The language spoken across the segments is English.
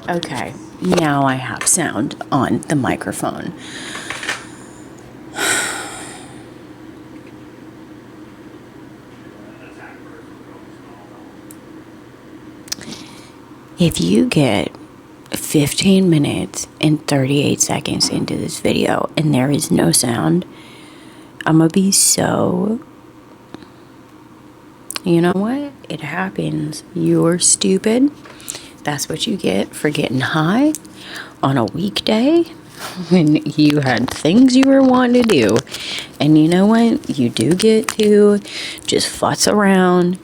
Okay, now I have sound on the microphone. If you get 15 minutes and 38 seconds into this video and there is no sound, I'm gonna be so... You know what? It happens. You're stupid. That's what you get for getting high on a weekday when you had things you were wanting to do. And you know what? You do get to just futz around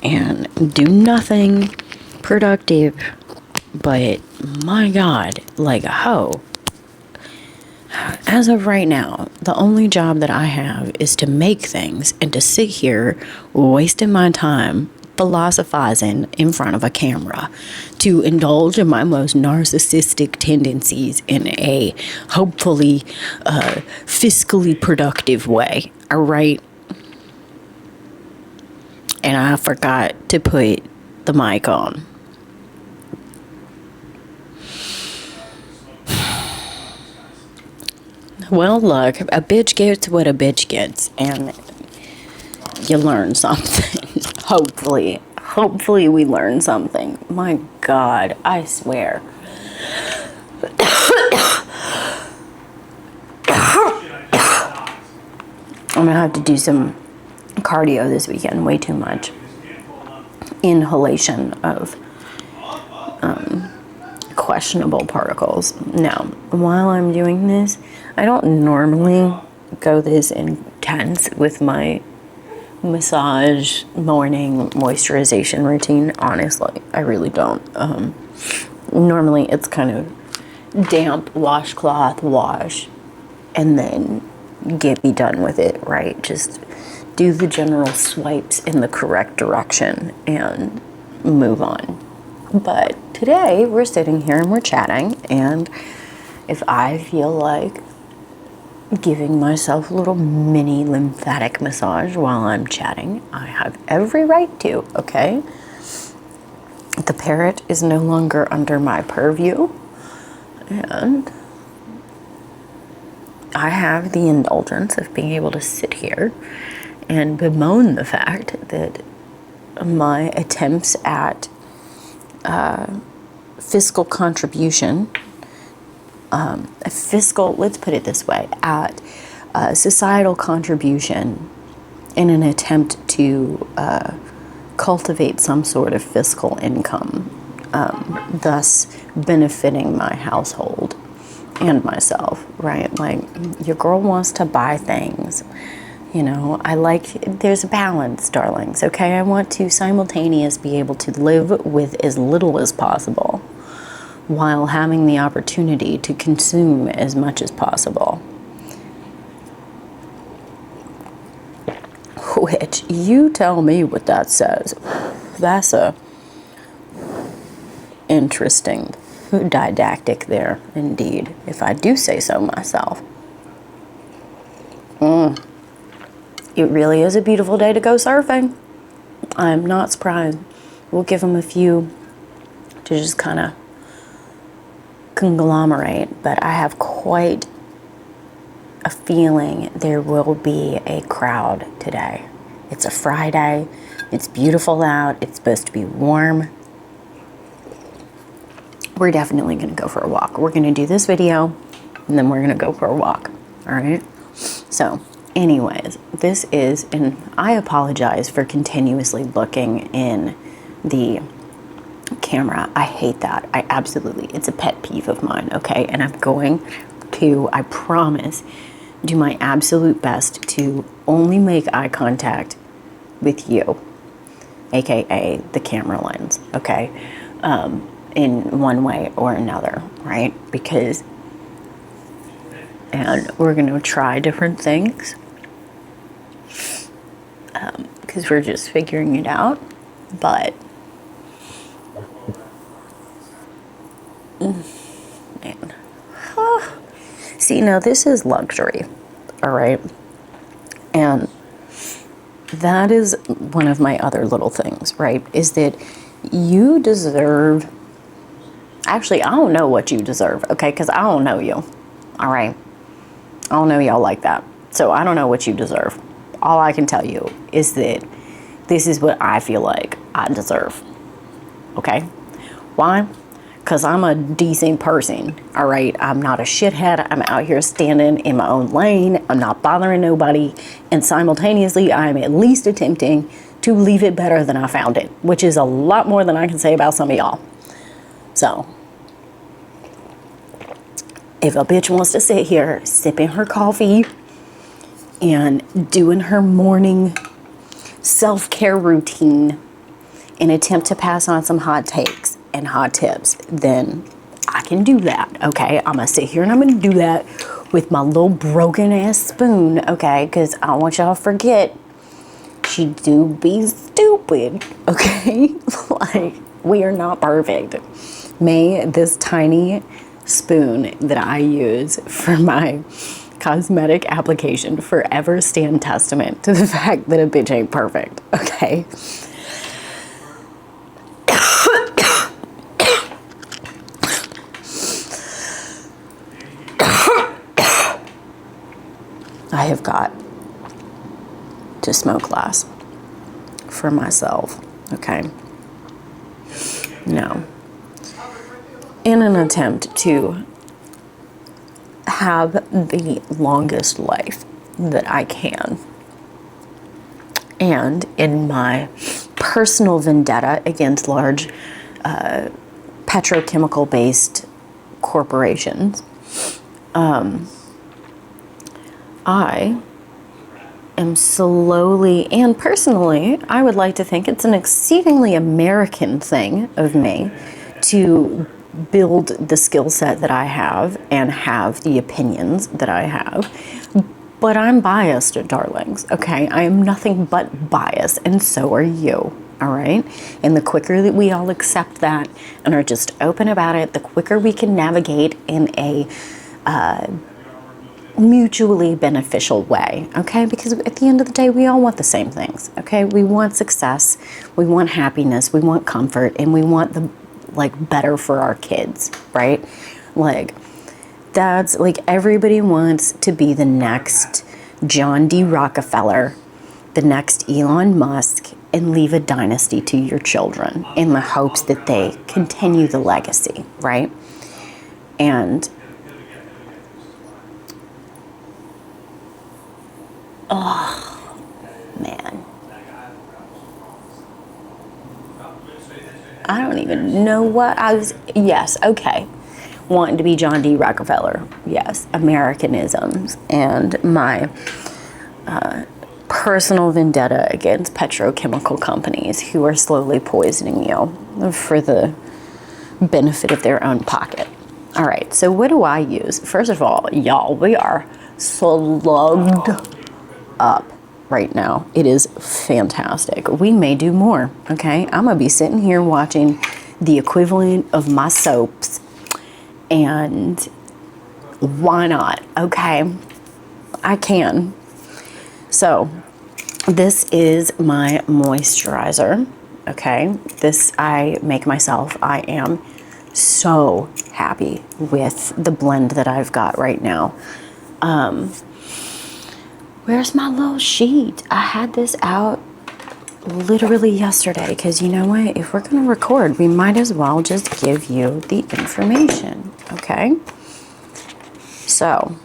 and do nothing productive. But my God, like a hoe. As of right now, the only job that I have is to make things and to sit here wasting my time philosophizing in front of a camera to indulge in my most narcissistic tendencies in a hopefully fiscally productive way. All right. And I forgot to put the mic on. Well, look, a bitch gets what a bitch gets, and you learn something. Hopefully we learn something. My God, I swear. I'm gonna have to do some cardio this weekend. Way too much inhalation of questionable particles. Now, while I'm doing this, I don't normally go this intense with my massage morning moisturization routine. Honestly, I really don't. Normally it's kind of damp washcloth wash and then be done with it, right? Just do the general swipes in the correct direction and move on. But today we're sitting here and we're chatting, and if I feel like giving myself a little mini lymphatic massage while I'm chatting, I have every right to, okay? The parrot is no longer under my purview, and I have the indulgence of being able to sit here and bemoan the fact that my attempts at fiscal contribution, let's put it this way, at societal contribution in an attempt to cultivate some sort of fiscal income, thus benefiting my household and myself, right? Like, your girl wants to buy things. You know, there's a balance, darlings, okay? I want to simultaneously be able to live with as little as possible while having the opportunity to consume as much as possible. Which, you tell me what that says. That's a interesting didactic there, indeed, if I do say so myself. It really is a beautiful day to go surfing. I'm not surprised. We'll give them a few to just kind of conglomerate, but I have quite a feeling there will be a crowd today. It's a Friday. It's beautiful out. It's supposed to be warm. We're definitely going to go for a walk. We're going to do this video, and then we're going to go for a walk. All right? So, anyways, this is, and I apologize for continuously looking in the camera. I hate that. It's a pet peeve of mine, okay? And I'm going to, I promise, do my absolute best to only make eye contact with you, aka the camera lens, okay? In one way or another, right? And we're going to try different things because we're just figuring it out. But man, see, now this is luxury, all right? And that is one of my other little things, right? Is that you deserve, Actually, I don't know what you deserve, okay? Because I don't know you, all right? I don't know y'all like that. So I don't know what you deserve. All I can tell you is that this is what I feel like I deserve, okay? Why? Because I'm a decent person, all right? I'm not a shithead. I'm out here standing in my own lane. I'm not bothering nobody. And simultaneously, I'm at least attempting to leave it better than I found it, which is a lot more than I can say about some of y'all. So, if a bitch wants to sit here sipping her coffee and doing her morning self-care routine and attempt to pass on some hot takes and hot tips, then I can do that, okay? I'm gonna sit here and I'm gonna do that with my little broken ass spoon, okay? Because I don't want y'all to forget, she do be stupid, okay? Like, we are not perfect. May this tiny spoon that I use for my cosmetic application forever stand testament to the fact that a bitch ain't perfect, okay? I have got to smoke less for myself, okay? No. In an attempt to have the longest life that I can. And in my personal vendetta against large petrochemical-based corporations, I am slowly, and personally, I would like to think it's an exceedingly American thing of me to build the skill set that I have and have the opinions that I have. But I'm biased, darlings, okay? I am nothing but biased, and so are you, all right? And the quicker that we all accept that and are just open about it, the quicker we can navigate in a mutually beneficial way, okay? Because at the end of the day, we all want the same things, okay? We want success, we want happiness, we want comfort, and we want the, like, better for our kids, right? Like, that's, like, everybody wants to be the next John D. Rockefeller, the next Elon Musk, and leave a dynasty to your children in the hopes that they continue the legacy, right? And oh, man. I don't even know what I was, yes, okay. Wanting to be John D. Rockefeller, yes. Americanisms and my personal vendetta against petrochemical companies who are slowly poisoning you for the benefit of their own pocket. All right, so what do I use? First of all, y'all, we are slugged up right now. It is fantastic. We may do more, okay? I'm gonna be sitting here watching the equivalent of my soaps, and why not, okay? I can. So this is my moisturizer, okay? This I make myself. I am so happy with the blend that I've got right now. Where's my little sheet? I had this out literally yesterday because you know what? If we're going to record, we might as well just give you the information, okay? So,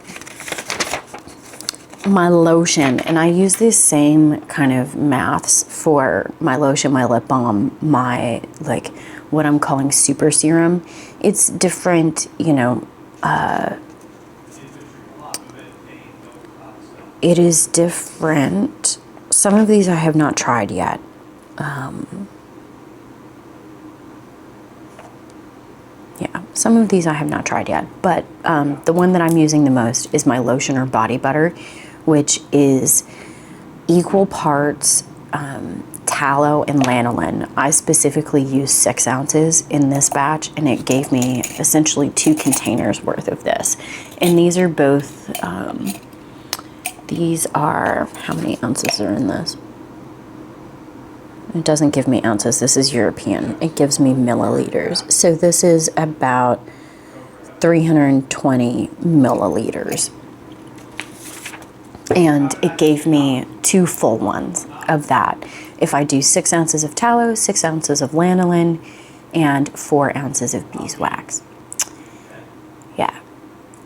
my lotion, and I use these same kind of maths for my lotion, my lip balm, my, like, what I'm calling super serum. It's different, you know, it is different. Some of these I have not tried yet. Yeah, some of these I have not tried yet. But the one that I'm using the most is my lotion or body butter, which is equal parts tallow and lanolin. I specifically used 6 ounces in this batch, and it gave me essentially 2 containers worth of this. And these are both... these are, how many ounces are in this? It doesn't give me ounces. This is European. It gives me milliliters. So this is about 320 milliliters. And it gave me 2 full ones of that. If I do 6 ounces of tallow, 6 ounces of lanolin, and 4 ounces of beeswax. Yeah.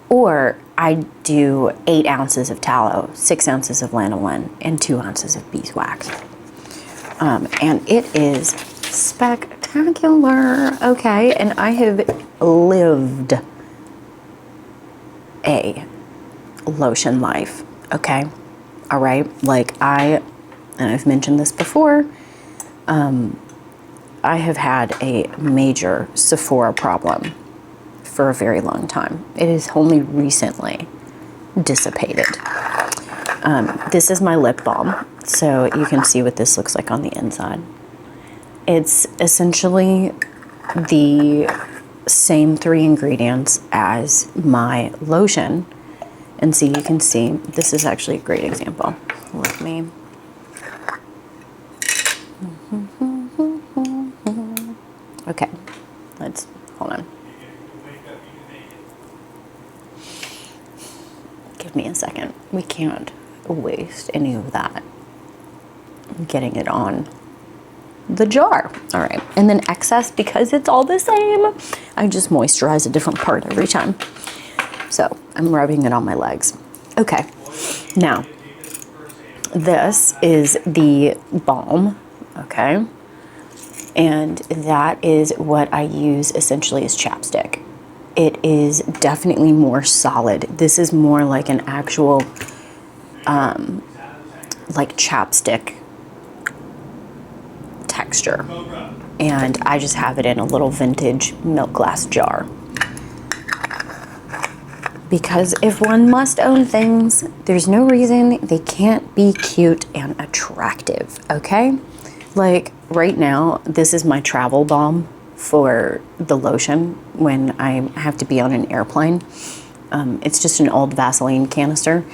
Or I do 8 ounces of tallow, 6 ounces of lanolin, and 2 ounces of beeswax. And it is spectacular. Okay, and I have lived a lotion life. Okay, all right. Like and I've mentioned this before, I have had a major Sephora problem for a very long time. It is only recently dissipated. This is my lip balm, so you can see what this looks like on the inside. It's essentially the same 3 ingredients as my lotion. And so you can see, this is actually a great example. With me. Okay, hold on. Give me a second. We can't waste any of that. I'm getting it on the jar. All right, and then excess, because it's all the same, I just moisturize a different part every time. So I'm rubbing it on my legs. Okay, now this is the balm, okay? And that is what I use essentially as chapstick. It is definitely more solid. This is more like an actual, like chapstick texture. And I just have it in a little vintage milk glass jar. Because if one must own things, there's no reason they can't be cute and attractive, okay? Like right now, this is my travel balm for the lotion when I have to be on an airplane. It's just an old Vaseline canister,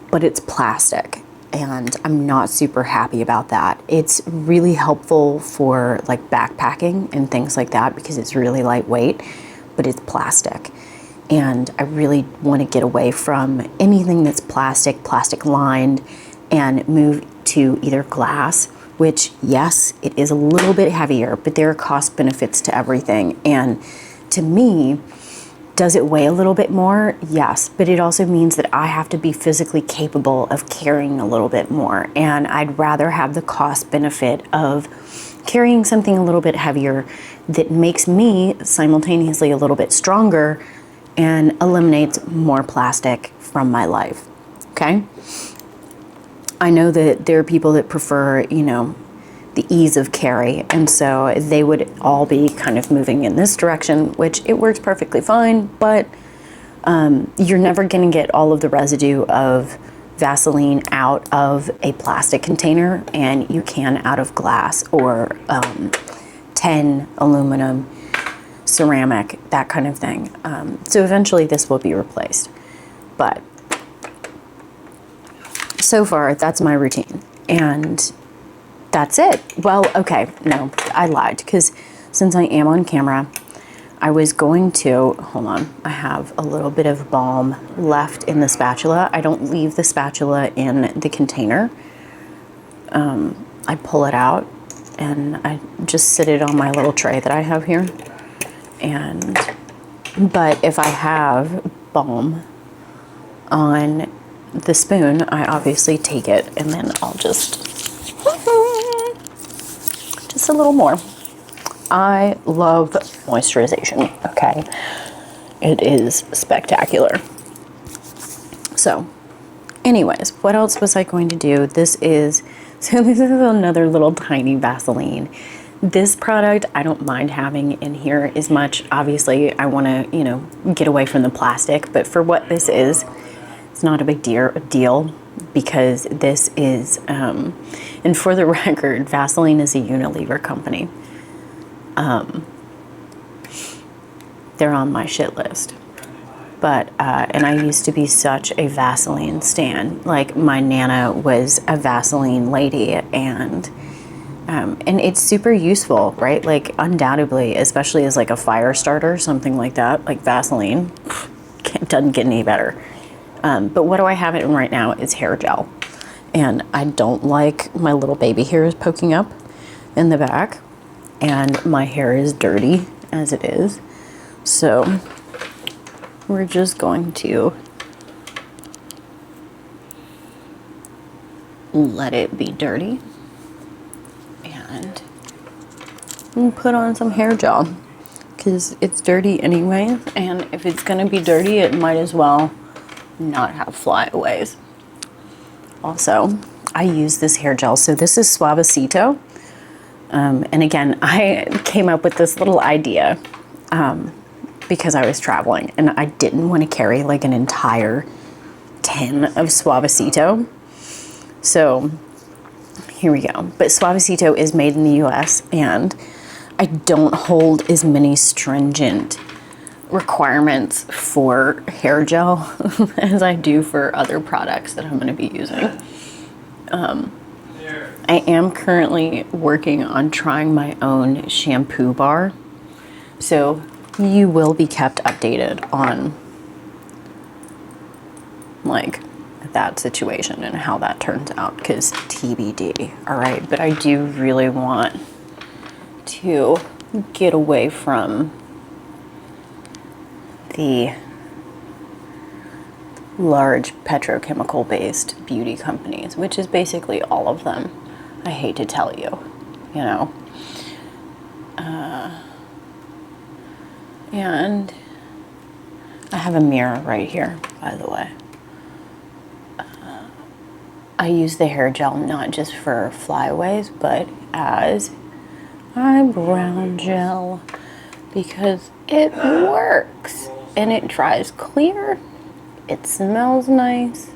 but it's plastic, and I'm not super happy about that. It's really helpful for like backpacking and things like that because it's really lightweight, but it's plastic. And I really want to get away from anything that's plastic lined, and move to either glass, which yes, it is a little bit heavier, but there are cost benefits to everything. And to me, does it weigh a little bit more? Yes, but it also means that I have to be physically capable of carrying a little bit more. And I'd rather have the cost benefit of carrying something a little bit heavier that makes me simultaneously a little bit stronger and eliminates more plastic from my life, okay? I know that there are people that prefer, you know, the ease of carry, and so they would all be kind of moving in this direction, which it works perfectly fine, but you're never gonna get all of the residue of Vaseline out of a plastic container, and you can out of glass or tin, aluminum, ceramic, that kind of thing. So eventually this will be replaced. But so far, that's my routine. And that's it. Well, okay, no, I lied, because since I am on camera, I was going to, hold on, I have a little bit of balm left in the spatula. I don't leave the spatula in the container. I pull it out and I just sit it on my little tray that I have here. But if I have balm on the spoon, I obviously take it and then I'll just a little more. I love moisturization, okay? It is spectacular. So, anyways, what else was I going to do? This is another little tiny Vaseline. This product I don't mind having in here as much. Obviously, I want to, you know, get away from the plastic, but for what this is, it's not a big deal because this is, and for the record, Vaseline is a Unilever company. They're on my shit list. But, and I used to be such a Vaseline stan. Like, my Nana was a Vaseline lady, and And it's super useful, right? Like undoubtedly, especially as like a fire starter, something like that, like Vaseline, doesn't get any better. But what do I have it in right now is hair gel. And I don't like my little baby hairs poking up in the back. And my hair is dirty as it is. So we're just going to let it be dirty and put on some hair gel because it's dirty anyway, and if it's going to be dirty it might as well not have flyaways. Also, I use this hair gel, so this is Suavecito, and again I came up with this little idea because I was traveling and I didn't want to carry like an entire tin of Suavecito. So here we go. But Suavecito is made in the US, and I don't hold as many stringent requirements for hair gel as I do for other products that I'm going to be using. I am currently working on trying my own shampoo bar. So you will be kept updated on like that situation and how that turns out, because TBD. All right, but I do really want to get away from the large petrochemical based beauty companies, which is basically all of them. I hate to tell you, you know. And I have a mirror right here, by the way. I use the hair gel not just for flyaways, but as eyebrow gel because it works and it dries clear, it smells nice,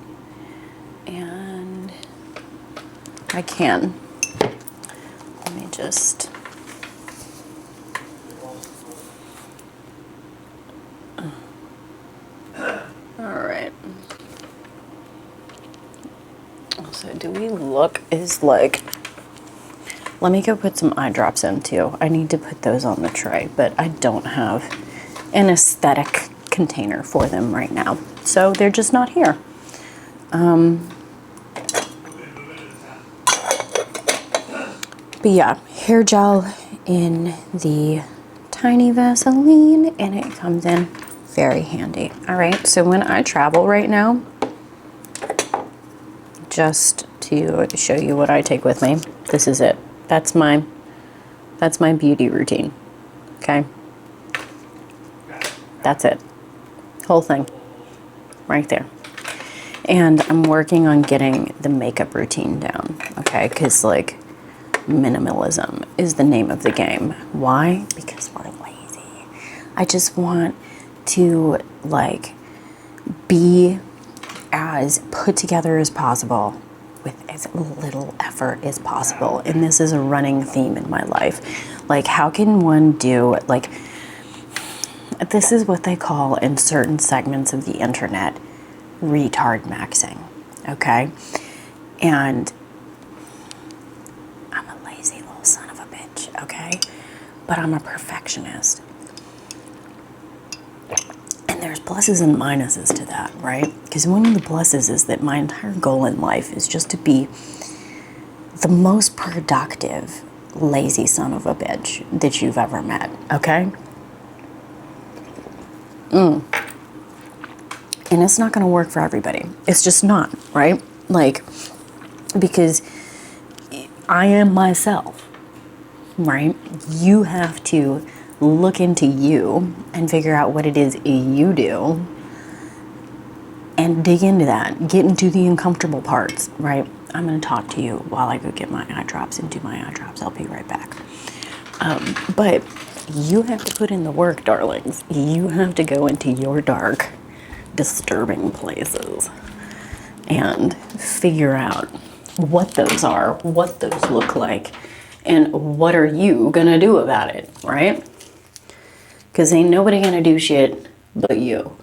and I can. Let me just. All right. So do we look is like, let me go put some eye drops in too. I need to put those on the tray, but I don't have an aesthetic container for them right now. So they're just not here. But yeah, hair gel in the tiny Vaseline, and it comes in very handy. All right, so when I travel right now, just to show you what I take with me, this is it. That's my beauty routine. Okay, that's it. Whole thing, right there. And I'm working on getting the makeup routine down. Okay, because like minimalism is the name of the game. Why? Because we're lazy. I just want to like be as put together as possible with as little effort as possible. And this is a running theme in my life. Like, how can one do, like, this is what they call in certain segments of the internet retard maxing, okay? And I'm a lazy little son of a bitch, okay? But I'm a perfectionist. And there's pluses and minuses to that, right? Because one of the pluses is that my entire goal in life is just to be the most productive lazy son of a bitch that you've ever met, okay? And it's not going to work for everybody. It's just not, right? Like, because I am myself, right? You have to look into you and figure out what it is you do and dig into that. Get into the uncomfortable parts, right? I'm going to talk to you while I go get my eye drops and do my eye drops. I'll be right back. But you have to put in the work, darlings. You have to go into your dark, disturbing places and figure out what those are, what those look like, and what are you gonna do about it, right? Because ain't nobody gonna do shit but you.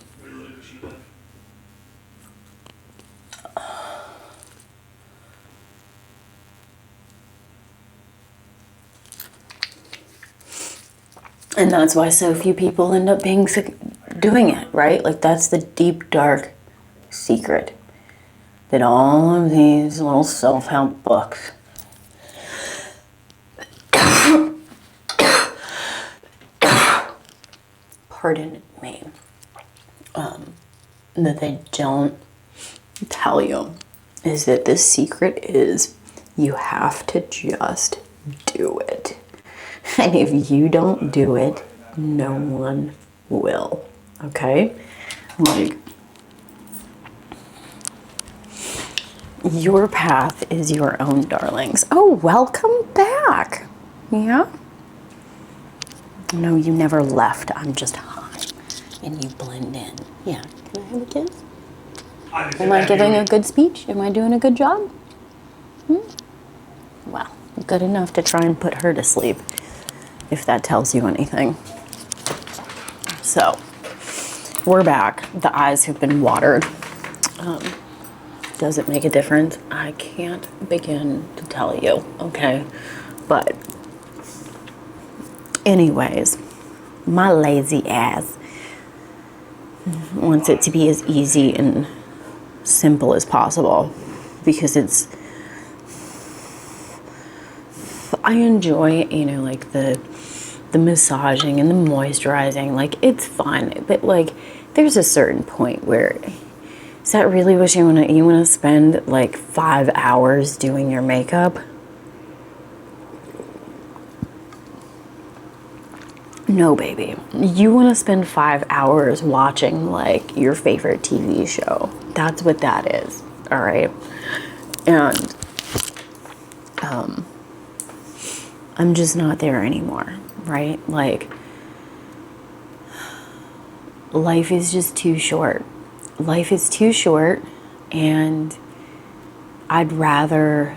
And that's why so few people end up being sick doing it, right? Like that's the deep, dark secret that all of these little self-help books pardon me, that they don't tell you is that the secret is you have to just do it. And if you don't do it, no one will. Okay? Like, your path is your own, darlings. Oh, welcome back. Yeah? No, you never left. I'm just high. And you blend in. Yeah. Can I have a kiss? Am I giving a good speech? Am I doing a good job? Well, good enough to try and put her to sleep, if that tells you anything. So, we're back. The eyes have been watered. Does it make a difference? I can't begin to tell you, okay? But, anyways, my lazy ass wants it to be as easy and simple as possible because I enjoy, like the massaging and the moisturizing, like it's fun, but like there's a certain point where is that really what you want to spend like 5 hours doing your makeup? No, baby. You want to spend 5 hours watching like your favorite TV show. That's what that is. All right. And I'm just not there anymore, right? Like, life is just too short. Life is too short, and I'd rather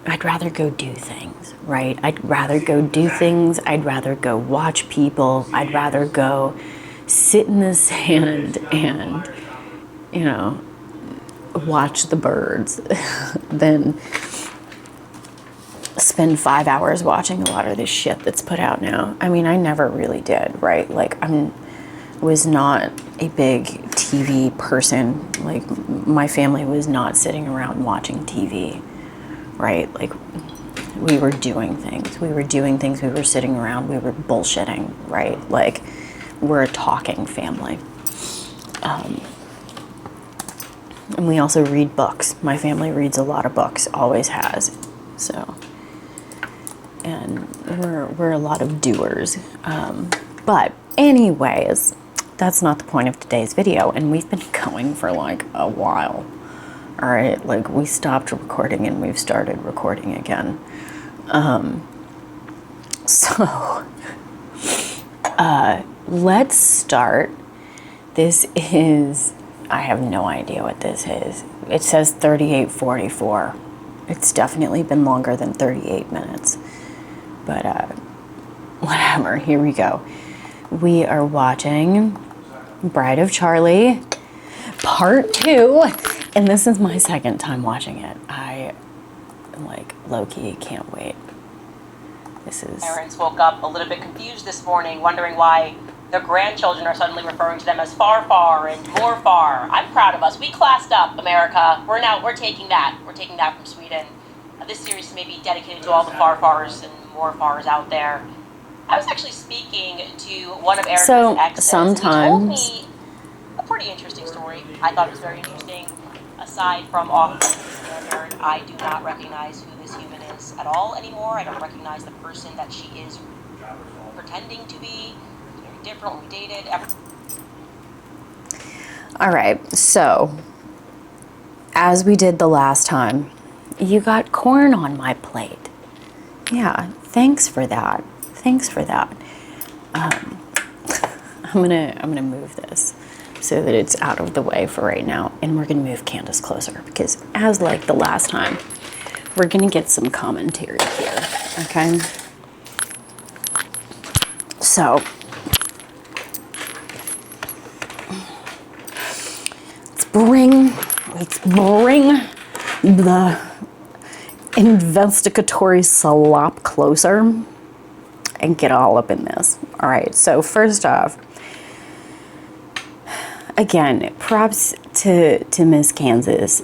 go do things, right? I'd rather go do things. I'd rather go watch people. I'd rather go sit in the sand and, watch the birds than spend 5 hours watching a lot of this shit that's put out now. I mean, I never really did, right? Like, was not a big TV person. Like, my family was not sitting around watching TV, right? Like, we were doing things. We were sitting around. We were bullshitting, right? Like, we're a talking family. And we also read books. My family reads a lot of books, always has. So, and we're a lot of doers. But anyways, that's not the point of today's video. And we've been going for like a while. All right, like we stopped recording and we've started recording again. Let's start. This is, I have no idea what this is. It says 38:44. It's definitely been longer than 38 minutes. But whatever, here we go. We are watching Bride of Charlie, part 2. And this is my second time watching it. I, like, low-key can't wait. This is... Parents woke up a little bit confused this morning, wondering why their grandchildren are suddenly referring to them as far and more far. I'm proud of us. We classed up, America. We're taking that. We're taking that from Sweden. This series may be dedicated to all the fars and more fars out there. I was actually speaking to one of Erika's exes. Sometimes... And he told me a pretty interesting story. I thought it was very interesting. Aside from off the standard, I do not recognize who this human is at all anymore. I don't recognize the person that she is pretending to be. Very different when we dated. All right, so as we did the last time, you got corn on my plate. Yeah, thanks for that. Thanks for that. I'm gonna move this so that it's out of the way for right now, and we're gonna move Candace closer because, as like the last time, we're gonna get some commentary here. Okay. So let's bring the investigatory slop closer and get all up in this. All right, so first off, again, props to Miss Candace,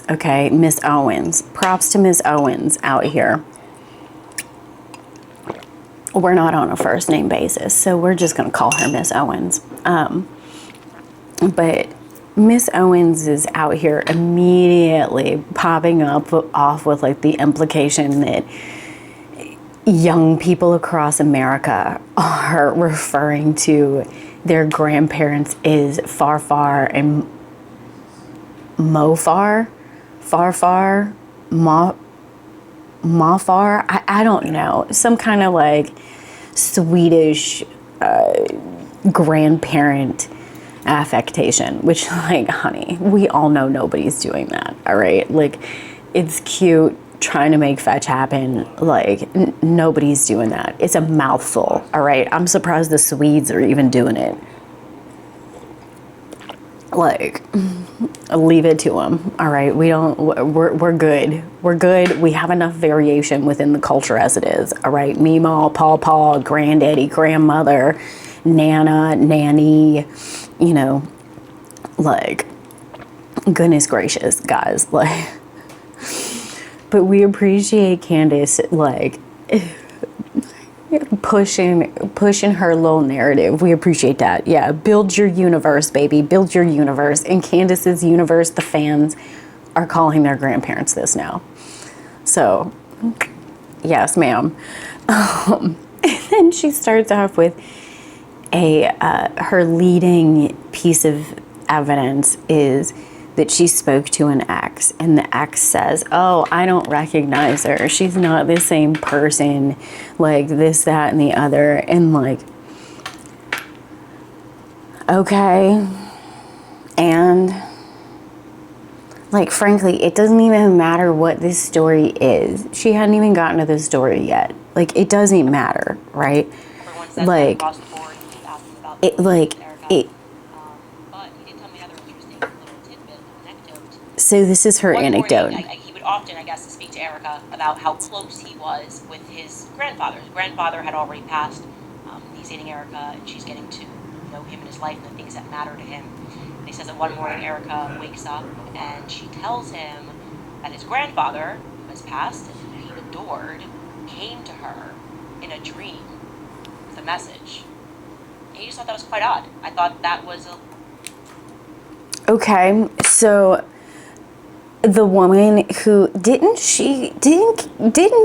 okay, Miss Owens. Props to Miss Owens out here. We're not on a first name basis, so we're just gonna call her Miss Owens. But Miss Owens is out here immediately popping up off with like the implication that young people across America are referring to their grandparents as far and far. I don't know, some kind of like Swedish grandparent affectation, which, like, honey, we all know nobody's doing that. All right, like, it's cute trying to make fetch happen, like, nobody's doing that. It's a mouthful. All right, I'm surprised the Swedes are even doing it. Like, leave it to them. All right, we're good. We have enough variation within the culture as it is. All right, Meemaw, Paw, granddaddy, grandmother, nana, nanny, you know, like, goodness gracious, guys, like, but we appreciate Candace, like, pushing her little narrative. We appreciate that. Yeah, build your universe, baby. Build your universe. In Candace's universe, the fans are calling their grandparents this now. So, yes, ma'am. And then she starts off with her leading piece of evidence is that she spoke to an ex, and the ex says, oh, I don't recognize her. She's not the same person, like this, that, and the other. And like, okay. And like, frankly, it doesn't even matter what this story is. She hadn't even gotten to this story yet. Like, it doesn't matter, right? Like, it, like, it. So this is her anecdote. He would often, I guess, speak to Erika about how close he was with his grandfather. His grandfather had already passed. He's dating Erika, and she's getting to know him in his life and the things that matter to him. And he says that one morning Erika wakes up and she tells him that his grandfather, who has passed and who he adored, came to her in a dream with a message. And he just thought that was quite odd. I thought that was a... Okay, so the woman who didn't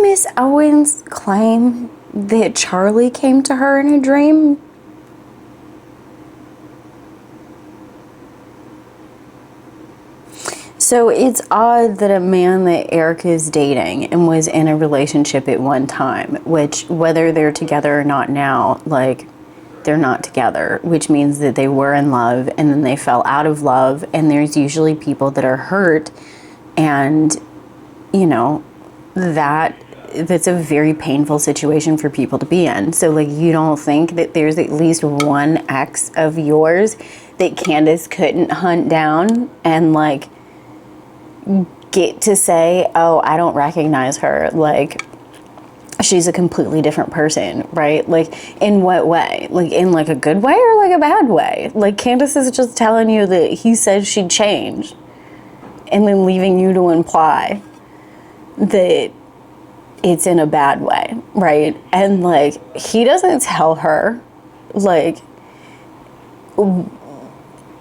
Miss Owens claim that Charlie came to her in a dream? So it's odd that a man that Erika is dating and was in a relationship at one time, which whether they're together or not now, like, they're not together, which means that they were in love and then they fell out of love, and there's usually people that are hurt. And, you know, that's a very painful situation for people to be in. So, like, you don't think that there's at least one ex of yours that Candace couldn't hunt down and, like, get to say, oh, I don't recognize her. Like, she's a completely different person, right? Like, in what way? Like, in, like, a good way or, like, a bad way? Like, Candace is just telling you that he said she'd change, and then leaving you to imply that it's in a bad way, right? And, like, he doesn't tell her, like,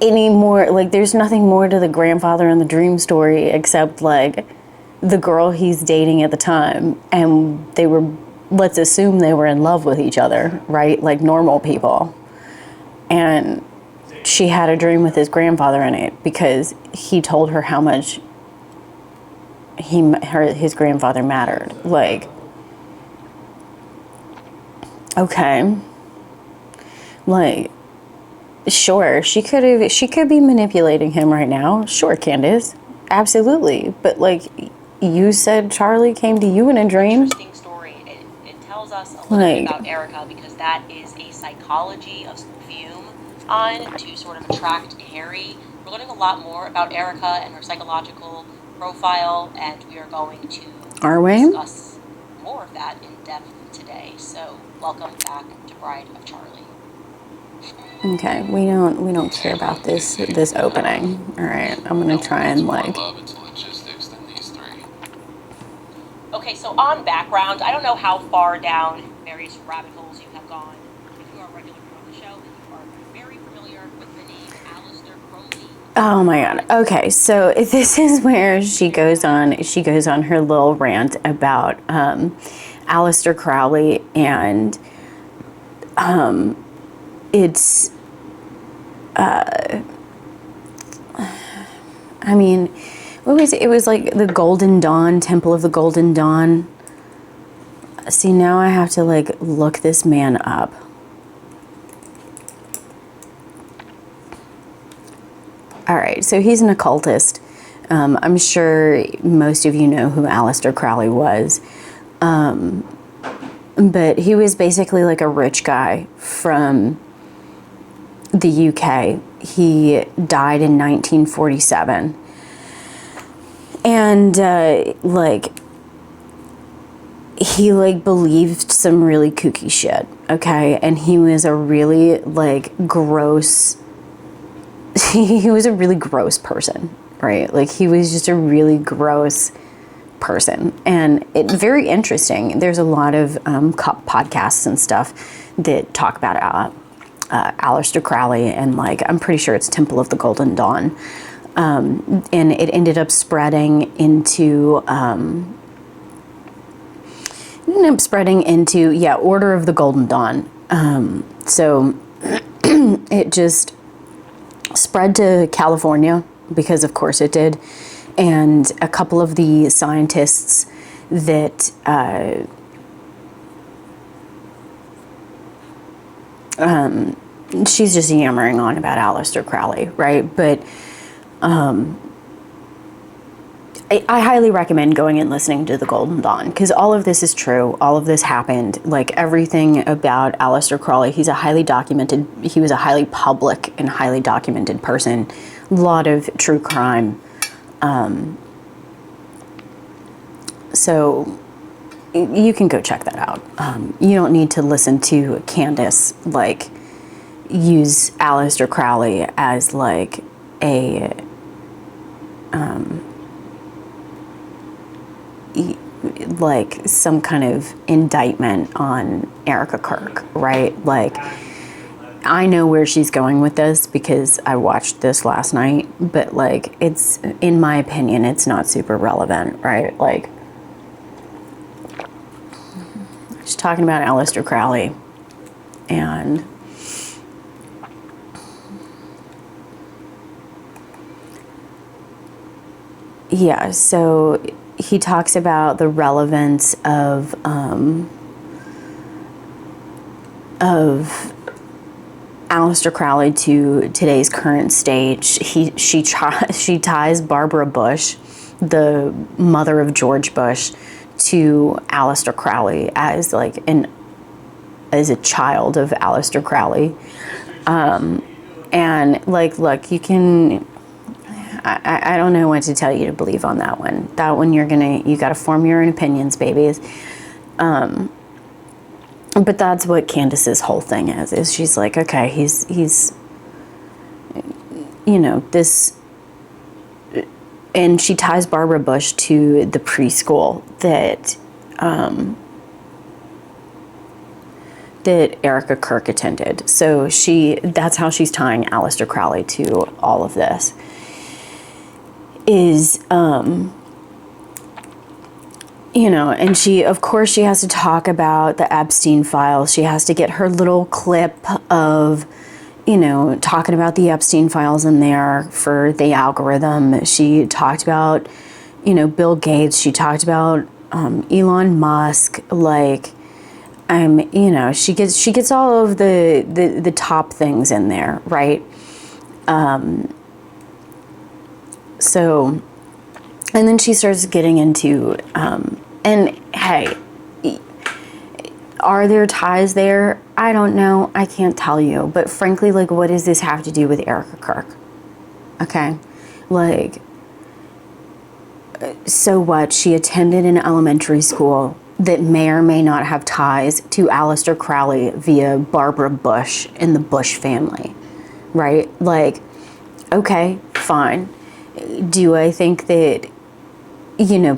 anymore. Like, there's nothing more to the grandfather in the dream story except, like, the girl he's dating at the time, and they were, let's assume they were in love with each other, right? Like normal people. And she had a dream with his grandfather in it because he told her how much his grandfather mattered. Like, okay, like, sure, she could be manipulating him right now. Sure, Candace, absolutely. But, like, you said Charlie came to you in a dream. Interesting story. It tells us a little bit about Erika, because that is a psychology of Fume on to sort of attract Harry. We're learning a lot more about Erika and her psychological profile, and we are going to Are we? discuss more of that in depth today. So welcome back to Bride of Charlie. Okay, we don't care about this opening. All right, I'm gonna try and like. Okay, so on background, I don't know how far down various rabbit holes you have gone. If you are a regular from the show, then you are very familiar with the name Aleister Crowley. Oh my god. Okay, so this is where she goes on her little rant about Aleister Crowley, and it's I mean, what was it? It was like the Golden Dawn, Temple of the Golden Dawn. See, now I have to like look this man up. All right, so he's an occultist. I'm sure most of you know who Aleister Crowley was. But he was basically like a rich guy from the UK. He died in 1947. And he like believed some really kooky shit, okay? And he was a really like gross, he was a really gross person, right? Like he was just a really gross person, and it's very interesting. There's a lot of podcasts and stuff that talk about Aleister Crowley, and like I'm pretty sure it's Temple of the Golden Dawn, and it ended up spreading into Order of the Golden Dawn. So it just spread to California, because of course it did. And a couple of the scientists that she's just yammering on about Aleister Crowley, right? But I highly recommend going and listening to the Golden Dawn, because all of this is true. All of this happened. Like everything about Aleister Crowley, he was a highly public and highly documented person. A lot of true crime. So you can go check that out. You don't need to listen to Candace like use Aleister Crowley as like a like some kind of indictment on Erika Kirk, right? Like, I know where she's going with this because I watched this last night, but like, it's, in my opinion, it's not super relevant, right? Like, she's talking about Aleister Crowley, and yeah, so he talks about the relevance of Aleister Crowley to today's current stage. She ties Barbara Bush, the mother of George Bush, to Aleister Crowley as like as a child of Aleister Crowley, and like, look, you can. I don't know what to tell you to believe on that one. That one you got to form your own opinions, babies. But that's what Candace's whole thing is she's like, okay, he's, you know, this, and she ties Barbara Bush to the preschool that Erika Kirk attended. So that's how she's tying Aleister Crowley to all of this. Is, you know, and she has to talk about the Epstein files. She has to get her little clip of, you know, talking about the Epstein files in there for the algorithm. She talked about, you know, Bill Gates. She talked about Elon Musk. Like, you know, she gets all of the top things in there, right? So, and then she starts getting into, and hey, are there ties there? I don't know. I can't tell you. But frankly, like, what does this have to do with Erika Kirk? Okay. Like, so what? She attended an elementary school that may or may not have ties to Aleister Crowley via Barbara Bush and the Bush family, right? Like, okay, fine. Do I think that,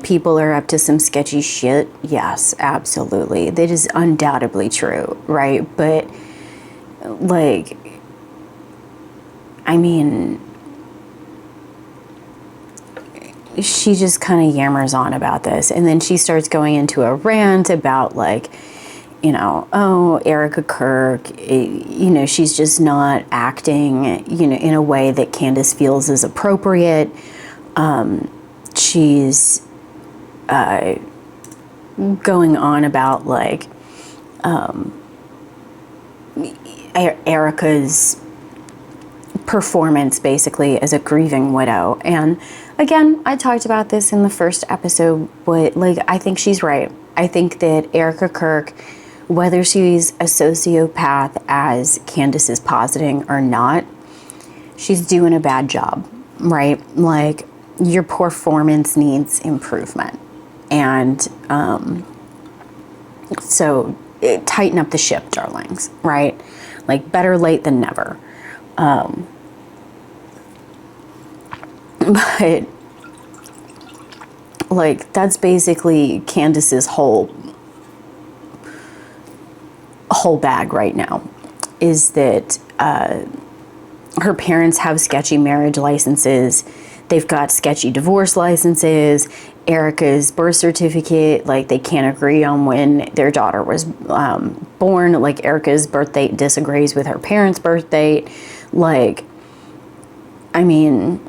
people are up to some sketchy shit? Yes, absolutely. That is undoubtedly true, right? But, like, I mean, she just kind of yammers on about this, and then she starts going into a rant about, like, oh, Erika Kirk, she's just not acting, in a way that Candace feels is appropriate. She's going on about, like, Erika's performance basically as a grieving widow. And again, I talked about this in the first episode, but, like, I think she's right. I think that Erika Kirk, whether she's a sociopath as Candace is positing or not, she's doing a bad job, right? Like, your performance needs improvement. And so tighten up the ship, darlings, right? Like, better late than never. But, like, that's basically Candace's whole bag right now, is that her parents have sketchy marriage licenses. They've got sketchy divorce licenses. Erika's birth certificate, like, they can't agree on when their daughter was born. Like, Erika's birth date disagrees with her parents' birth date. Like, I mean,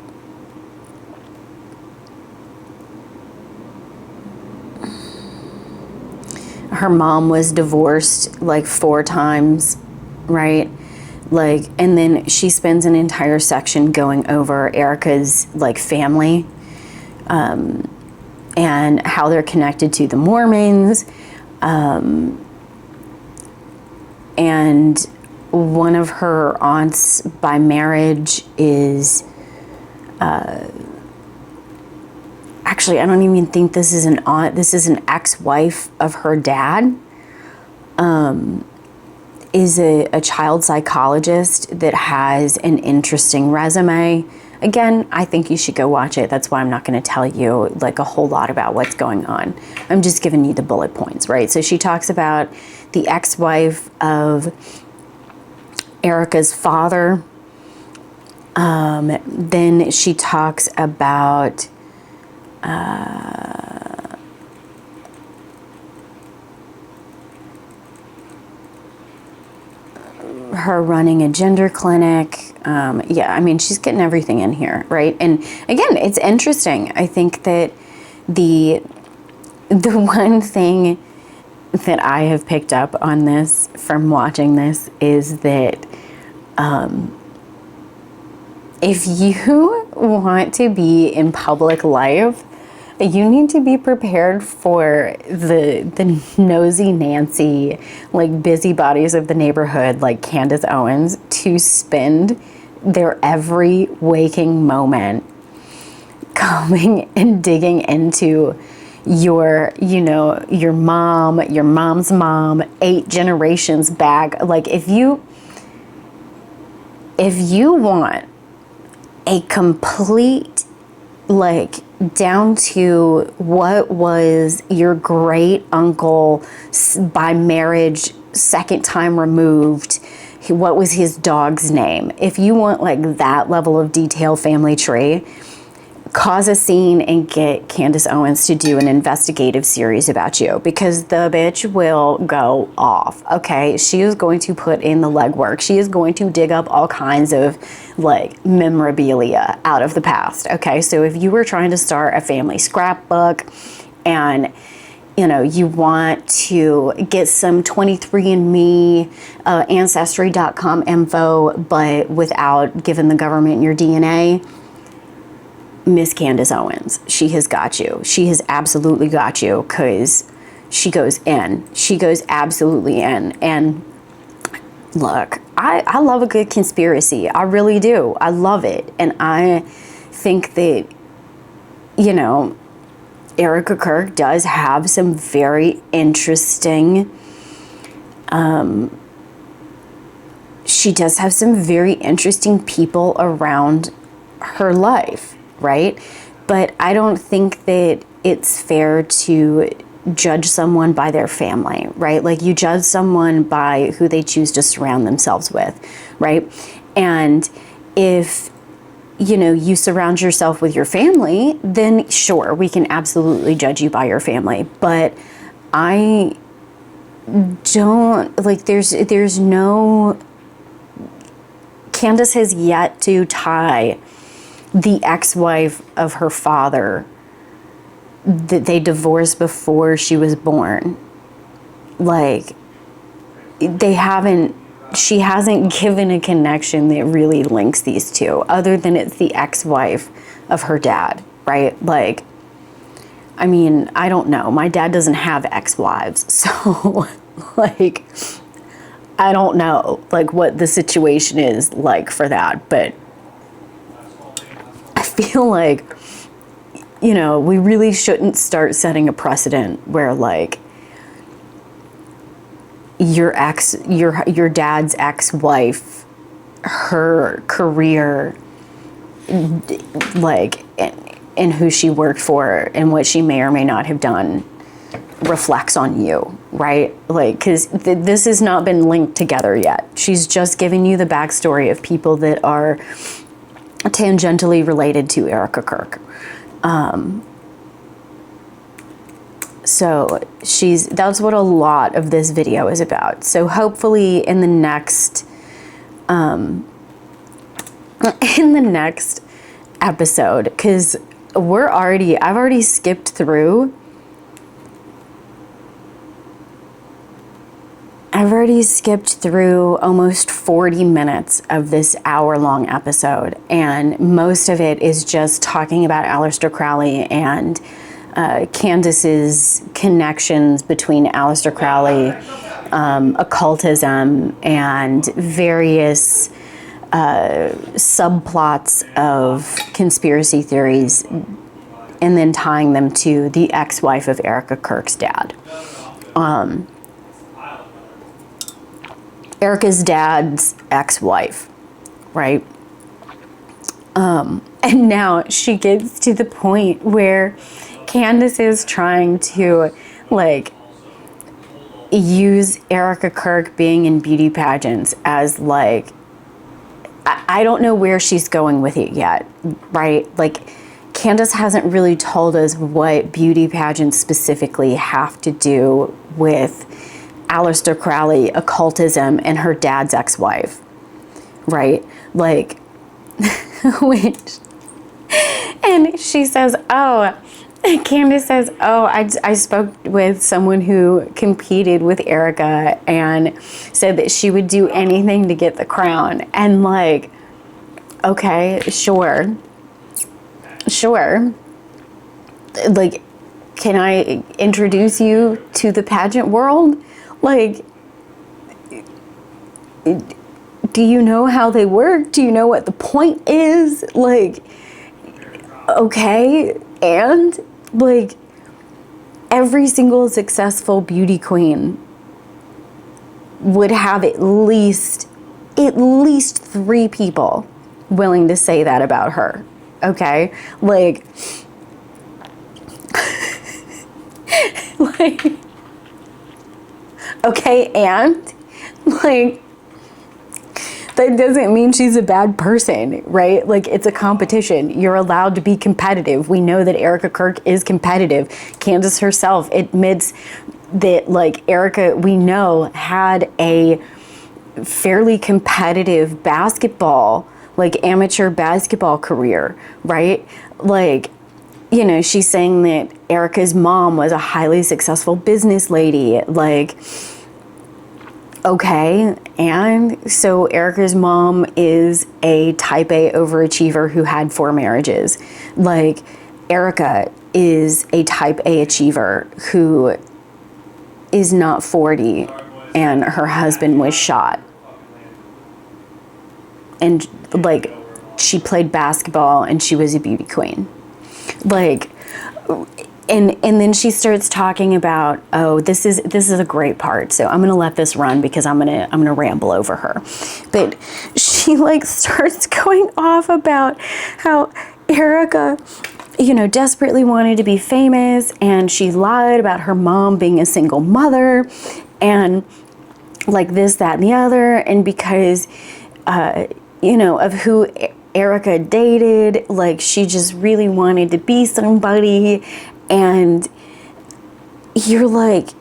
her mom was divorced like 4 times, right? Like, and then she spends an entire section going over Erika's, like, family, and how they're connected to the Mormons. And one of her aunts by marriage is, actually, I don't even think this is an aunt. This is an ex-wife of her dad. Is a child psychologist that has an interesting resume. Again, I think you should go watch it. That's why I'm not going to tell you, like, a whole lot about what's going on. I'm just giving you the bullet points, right? So she talks about the ex-wife of Erika's father. Then she talks about her running a gender clinic. Yeah, I mean, she's getting everything in here, right? And again, it's interesting. I think that the one thing that I have picked up on this from watching this is that if you want to be in public life, you need to be prepared for the nosy Nancy, like, busybodies of the neighborhood, like Candace Owens, to spend their every waking moment coming and digging into your mom, your mom's mom, 8 generations back. Like, if you want a complete, like, down to what was your great uncle by marriage, 2nd time removed, what was his dog's name? If you want, like, that level of detail family tree, cause a scene and get Candace Owens to do an investigative series about you, because the bitch will go off, okay? She is going to put in the legwork. She is going to dig up all kinds of, like, memorabilia out of the past, okay? So if you were trying to start a family scrapbook and, you want to get some 23andMe, Ancestry.com info, but without giving the government your DNA, Miss Candace Owens, she has got you. She has absolutely got you, because she goes in. She goes absolutely in. And look, I love a good conspiracy. I really do. I love it. And I think that, Erika Kirk does have some very interesting, she does have some very interesting people around her life, right? But I don't think that it's fair to judge someone by their family, right? Like, you judge someone by who they choose to surround themselves with, right? And if, you know, you surround yourself with your family, then sure, we can absolutely judge you by your family. But I don't, like, there's no, Candace has yet to tie the ex-wife of her father that they divorced before she was born. Like, she hasn't given a connection that really links these two, other than it's the ex-wife of her dad, right? Like, I mean, I don't know. My dad doesn't have ex-wives, so, like, I don't know, like, what the situation is like for that, but I feel like, you know, we really shouldn't start setting a precedent where, like, your dad's ex-wife, her career, like, and who she worked for and what she may or may not have done reflects on you, right? Like, because this has not been linked together yet. She's just giving you the backstory of people that are tangentially related to Erika Kirk. So that's what a lot of this video is about. So hopefully in the next episode, because I've already skipped through almost 40 minutes of this hour-long episode, and most of it is just talking about Aleister Crowley and Candace's connections between Aleister Crowley, occultism, and various subplots of conspiracy theories, and then tying them to the ex-wife of Erika Kirk's dad. Erika's dad's ex-wife, right? And now she gets to the point where Candace is trying to, like, use Erika Kirk being in beauty pageants as, like, I don't know where she's going with it yet, right? Like, Candace hasn't really told us what beauty pageants specifically have to do with Aleister Crowley, occultism, and her dad's ex-wife, right? Like, and she says, Candace says, I spoke with someone who competed with Erika and said that she would do anything to get the crown. And, like, okay, sure. Like, can I introduce you to the pageant world? Like, do you know how they work? Do you know what the point is? Like, okay, and, like, every single successful beauty queen would have at least 3 people willing to say that about her, okay? Like, like, okay, and, like, that doesn't mean she's a bad person, right? Like, it's a competition. You're allowed to be competitive. We know that Erika Kirk is competitive. Candace herself admits that, like, Erika, we know, had a fairly competitive basketball, like, amateur basketball career, right? Like, you know, she's saying that Erika's mom was a highly successful business lady, like, okay, and so Erika's mom is a type A overachiever who had 4 marriages. Like, Erika is a type A achiever who is not 40 and her husband was shot. And, like, she played basketball and she was a beauty queen. Like, and then she starts talking about, oh, this is a great part, so I'm gonna let this run because I'm gonna ramble over her. But she like starts going off about how Erika, you know, desperately wanted to be famous, and she lied about her mom being a single mother, and like this, that, and the other, and because you know, of who Erika dated, like she just really wanted to be somebody. And you're like,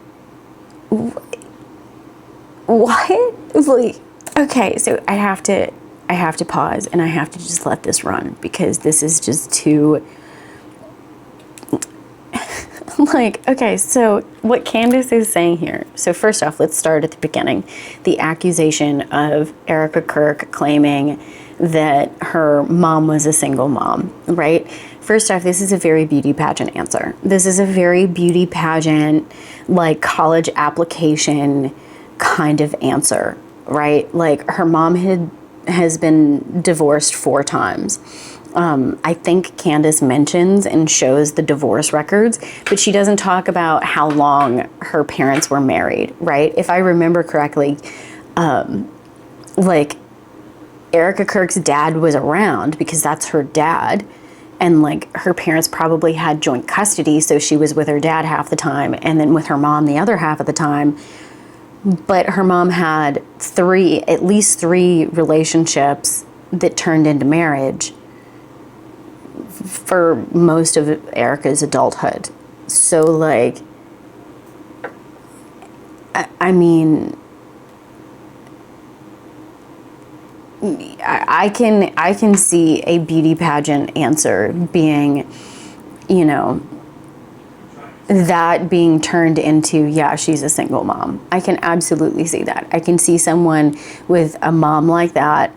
what? Like, okay, so I have to pause, and I have to just let this run because this is just too like, okay, so what Candace is saying here. So first off, let's start at the beginning. The accusation of Erika Kirk claiming that her mom was a single mom, right? First off, this is a very beauty pageant answer. This is a very beauty pageant, like college application kind of answer, right? Like her mom has been divorced 4 times. I think Candace mentions and shows the divorce records, but she doesn't talk about how long her parents were married, right? If I remember correctly, like Erika Kirk's dad was around because that's her dad. And like her parents probably had joint custody, so she was with her dad half the time and then with her mom the other half of the time. But her mom had at least three relationships that turned into marriage for most of Erika's adulthood. So like, I mean, I can see a beauty pageant answer being, you know, that being turned into, yeah, she's a single mom. I can absolutely see that. I can see someone with a mom like that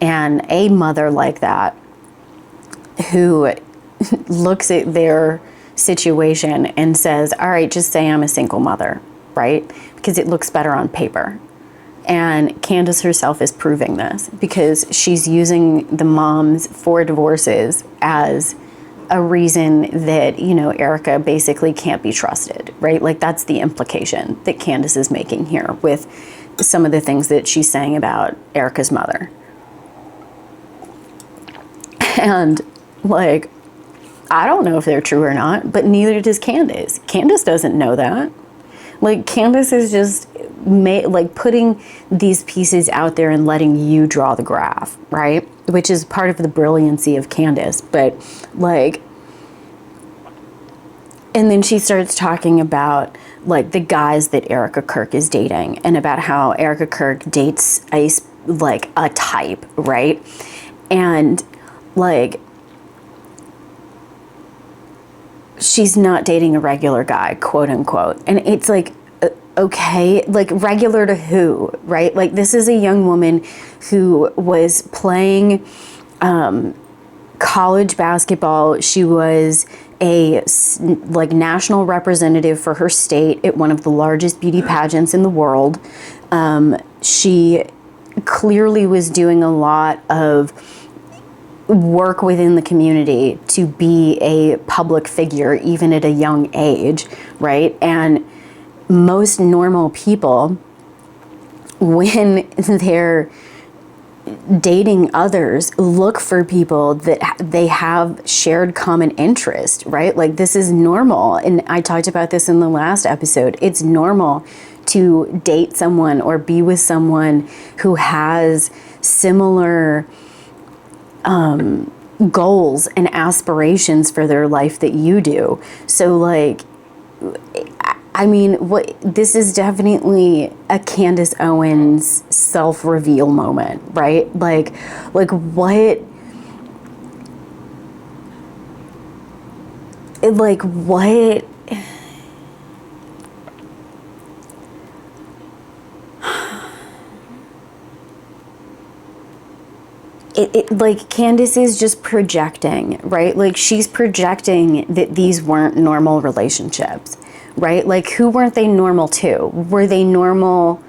and a mother like that who looks at their situation and says, all right, just say I'm a single mother, right? Because it looks better on paper. And Candace herself is proving this because she's using the mom's 4 divorces as a reason that, you know, Erika basically can't be trusted, right? Like that's the implication that Candace is making here with some of the things that she's saying about Erika's mother. And like, I don't know if they're true or not, but neither does Candace. Candace doesn't know that. Like Candace is just putting these pieces out there and letting you draw the graph, right? Which is part of the brilliancy of Candace. But like, and then she starts talking about like the guys that Erika Kirk is dating and about how Erika Kirk dates a type, right? And like, she's not dating a regular guy, quote unquote. And it's like, okay, like regular to who, right? Like this is a young woman who was playing college basketball. She was a national representative for her state at one of the largest beauty pageants in the world. She clearly was doing a lot of work within the community to be a public figure, even at a young age, right? And most normal people, when they're dating others, look for people that they have shared common interest, right? Like this is normal. And I talked about this in the last episode. It's normal to date someone or be with someone who has similar goals and aspirations for their life that you do. So like, I mean, this is definitely a Candace Owens self-reveal moment, right? Like what like Candace is just projecting, right? Like she's projecting that these weren't normal relationships, right? Like who weren't they normal to? Were they normal?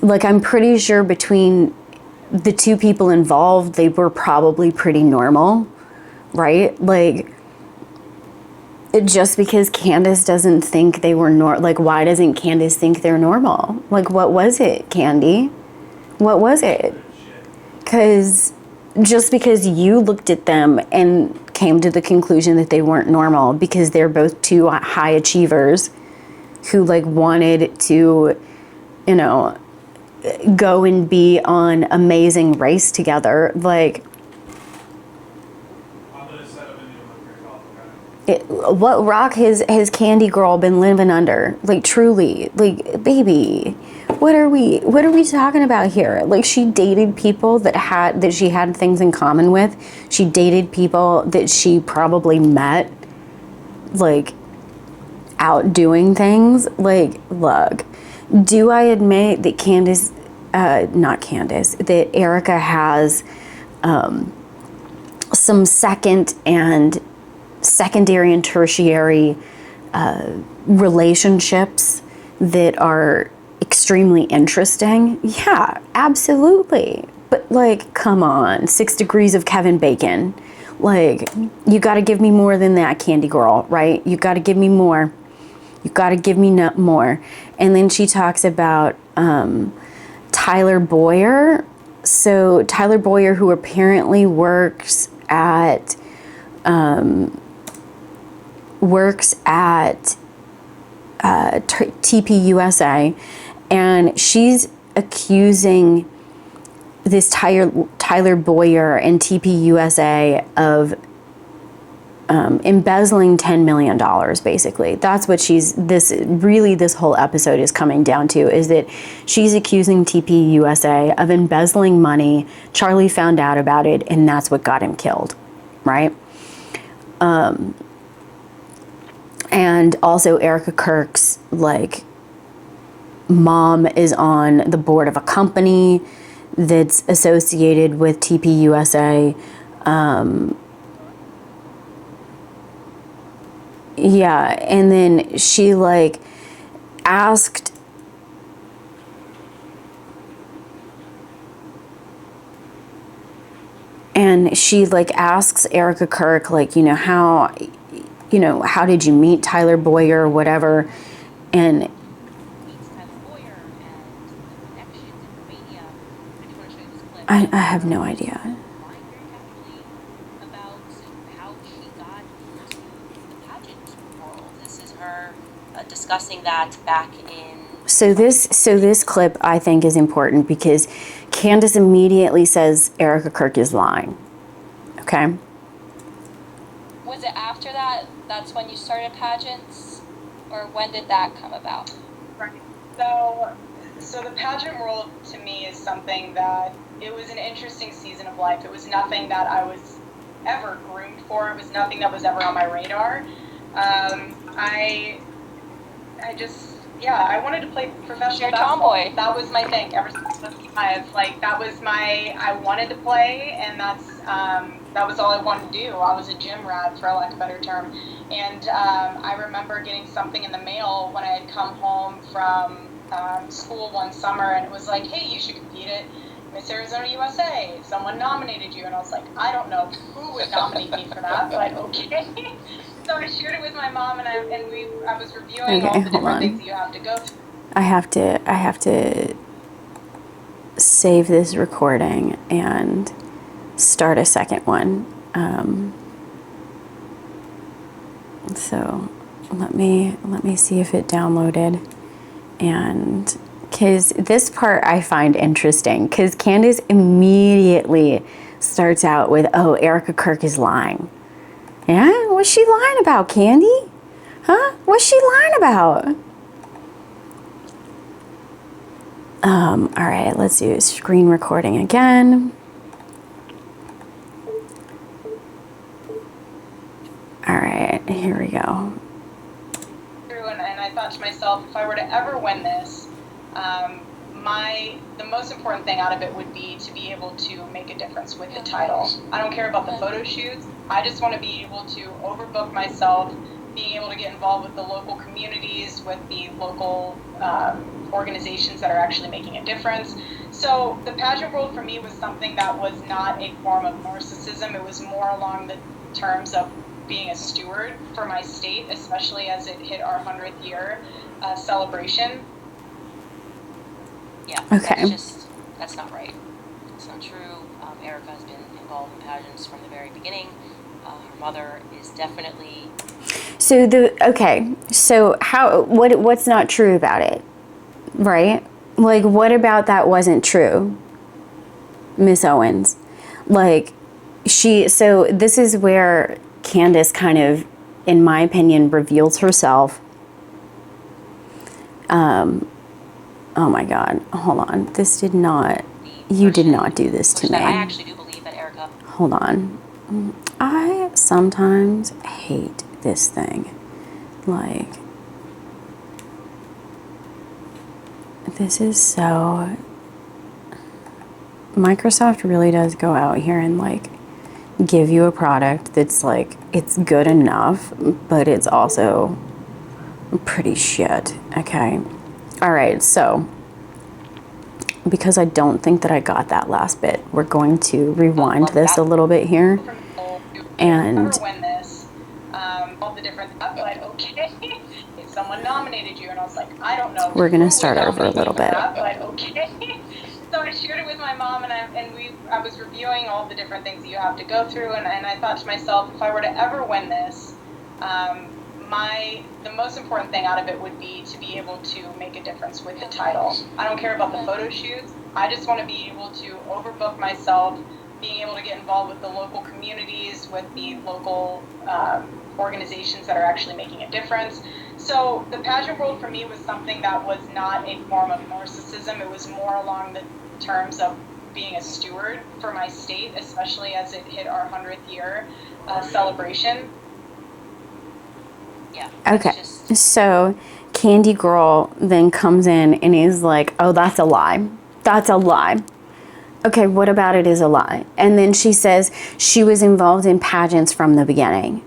Like I'm pretty sure between the 2 people involved, they were probably pretty normal, right? Like Just because Candace doesn't think they were like, why doesn't Candace think they're normal? Like, what was it, Candy? What was it? Because just because you looked at them and came to the conclusion that they weren't normal because they're both two high achievers who like wanted to, you know, go and be on Amazing Race together, like, what rock has Candy Girl been living under? Like, truly, like, baby, what are we talking about here? Like, she dated people that she had things in common with. She dated people that she probably met, like, out doing things. Like, look, do I admit that that Erika has some secondary and tertiary relationships that are extremely interesting? Yeah, absolutely. But like, come on, 6 degrees of Kevin Bacon. Like, you got to give me more than that, Candy Girl, right? You got to give me more. You got to give me more. And then she talks about Tyler Boyer. So Tyler Boyer, who apparently works at TPUSA, and she's accusing this Tyler Boyer and TPUSA of embezzling $10 million, basically. That's what this whole episode is coming down to, is that she's accusing TPUSA of embezzling money. Charlie found out about it, and that's what got him killed, right? And also Erika Kirk's, like, mom is on the board of a company that's associated with TPUSA. Yeah, and then she, like, asked asks Erika Kirk, like, how did you meet Tyler Boyer or whatever, and I have no idea. About how she got into the pageant world. This is her discussing that back in. So this clip, I think, is important because Candace immediately says Erika Kirk is lying. Okay. Was it after that? That's when you started pageants, or when did that come about? Right. So the pageant world to me is something that, it was an interesting season of life. It was nothing that I was ever groomed for. It was nothing that was ever on my radar. I wanted to play professional basketball. Tomboy. That was my thing ever since I was 5. Like, that was I wanted to play, and that was all I wanted to do. I was a gym rat, for lack of a better term. And I remember getting something in the mail when I had come home from school one summer, and it was like, hey, you should compete at Miss Arizona USA. Someone nominated you. And I was like, I don't know who would nominate me for that, but okay. So I shared it with my mom, and I was reviewing all the different things that you have to go through. I have to save this recording and start a second one. So let me see if it downloaded, and because this part I find interesting, because Candace immediately starts out with, oh, Erika Kirk is lying. Yeah, what's she lying about, Candy? Huh? What's she lying about? All right, let's do screen recording again. All right, here we go. And I thought to myself, if I were to ever win this, the most important thing out of it would be to be able to make a difference with the title. I don't care about the photo shoots. I just want to be able to overbook myself, being able to get involved with the local communities, with the local organizations that are actually making a difference. So the pageant world for me was something that was not a form of narcissism. It was more along the terms of being a steward for my state, especially as it hit our 100th year celebration. Yeah. Okay. That's not right. It's not true. Erika has been involved in pageants from the very beginning. Her mother is definitely. So what's not true about it, right? Like, what about that wasn't true, Miss Owens? Like, so this is where Candace kind of, in my opinion, reveals herself. Oh my God, hold on. You did not do this to me. I actually do believe that Erika. Hold on. I sometimes hate this thing. Like, this is so... Microsoft really does go out here and like give you a product that's like, it's good enough, but it's also pretty shit. Okay. All right. So because I don't think that I got that last bit, we're going to rewind this a little bit here. And win this, all the different, like, okay, if someone nominated you, and I was like, I don't know. We're gonna start over a little bit. Like, okay. So I shared it with my mom, and I was reviewing all the different things that you have to go through, and I thought to myself, if I were to ever win this, the most important thing out of it would be to be able to make a difference with the title. I don't care about the photo shoots. I just want to be able to overbook myself, being able to get involved with the local communities, with the local organizations that are actually making a difference. So the pageant world for me was something that was not a form of narcissism. It was more along the terms of being a steward for my state, especially as it hit our 100th year celebration. Yeah. okay, so Candy Girl then comes in and is like, oh, that's a lie. That's a lie. Okay, what about it is a lie? And then she says she was involved in pageants from the beginning.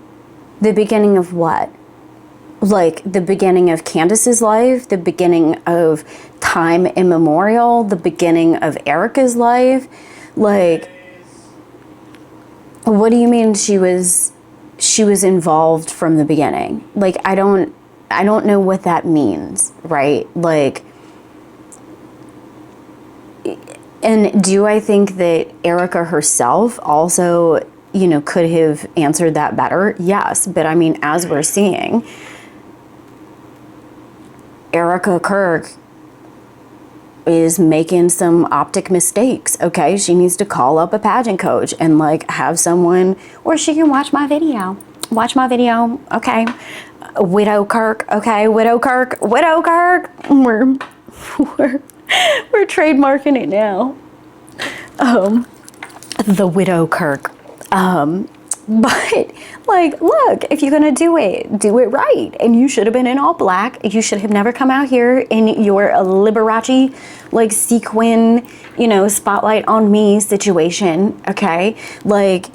The beginning of what? Like the beginning of Candace's life, the beginning of time immemorial, the beginning of Erika's life. Like, what do you mean she was involved from the beginning? Like, I don't know what that means, right? Like, and do I think that Erika herself also, could have answered that better? Yes, but I mean, as we're seeing, Erika Kirk is making some optic mistakes, okay? She needs to call up a pageant coach and like have someone, or she can watch my video, okay? Widow Kirk, okay? Widow Kirk, we're trademarking it now. The Widow Kirk. But like, look, if you're gonna do it right. And you should have been in all black. You should have never come out here in your Liberace, like sequin, spotlight on me situation. Okay, like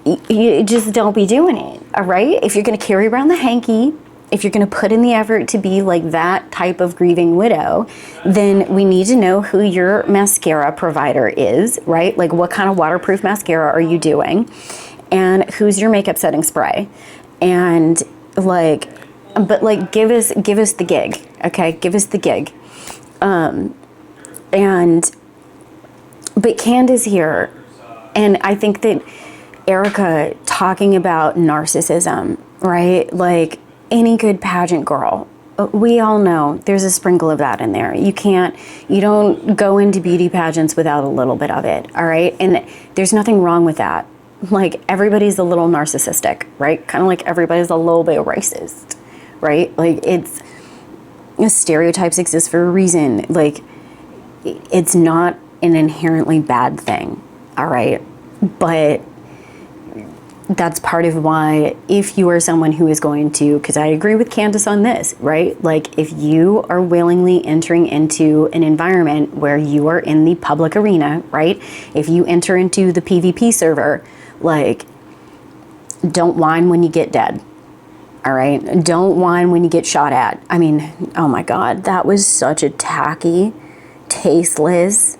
you just don't be doing it. All right. If you're gonna carry around the hanky, if you're gonna put in the effort to be like that type of grieving widow, then we need to know who your mascara provider is, right? Like, what kind of waterproof mascara are you doing? And who's your makeup setting spray? And like, but like, give us the gig, okay? Give us the gig. But Candace here, and I think that Erika talking about narcissism, right? Like any good pageant girl, we all know there's a sprinkle of that in there. You don't go into beauty pageants without a little bit of it, all right? And there's nothing wrong with that. Like, everybody's a little narcissistic, right? Kind of like everybody's a little bit racist, right? Like, stereotypes exist for a reason. Like, it's not an inherently bad thing, all right? But that's part of why, if you are someone who is going to, because I agree with Candace on this, right? Like, if you are willingly entering into an environment where you are in the public arena, right? If you enter into the PvP server, like, don't whine when you get dead, all right? Don't whine when you get shot at. I mean, oh my God, that was such a tacky, tasteless,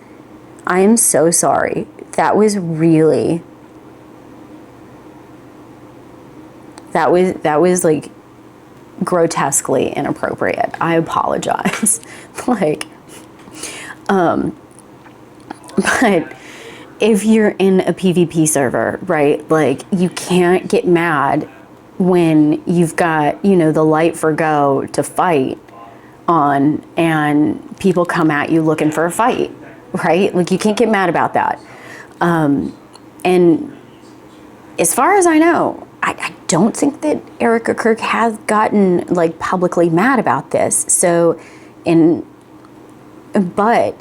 I am so sorry. That was really, That was like grotesquely inappropriate. I apologize. Like, but if you're in a PvP server, right, like you can't get mad when you've got, you know, the light for go to fight on and people come at you looking for a fight, right? Like you can't get mad about that. And as far as I know, I don't think that Erika Kirk has gotten like publicly mad about this. So, but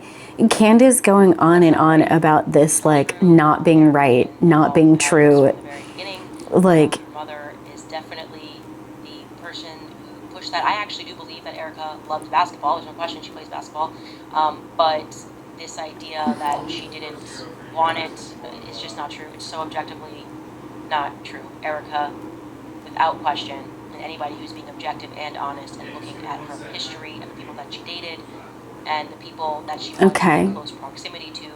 Candace going on and on about this, like not being right, not being true, like Her mother is definitely the person who pushed that. I actually do believe that Erika loved basketball. There's no question she plays basketball. But this idea that she didn't want it is just not true. It's so objectively not true. Erika, without question, and anybody who's being objective and honest and looking at her history and the people that she dated and the people that she wanted in close proximity to,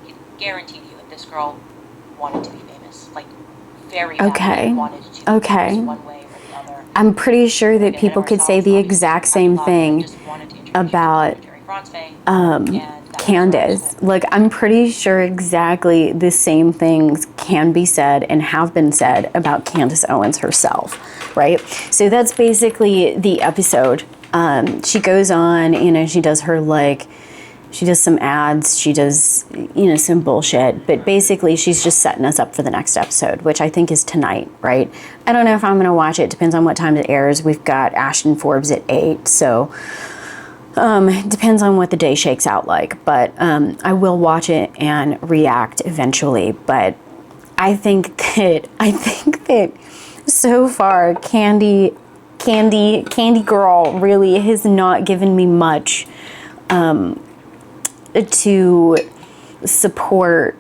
can guarantee you that this girl wanted to be famous. Like, very badly wanted to be famous one way or the other. I'm pretty sure that people could say the exact same thing about Candace. Like, I'm pretty sure exactly the same things can be said and have been said about Candace Owens herself, right? So that's basically the episode. She goes on, you know, she does some ads, she does, you know, some bullshit, but basically she's just setting us up for the next episode, which I think is tonight, right? I don't know if I'm going to watch it. Depends on what time it airs. We've got Ashton Forbes at 8, so it depends on what the day shakes out like, but I will watch it and react eventually. But I think that so far Candy Girl really has not given me much to support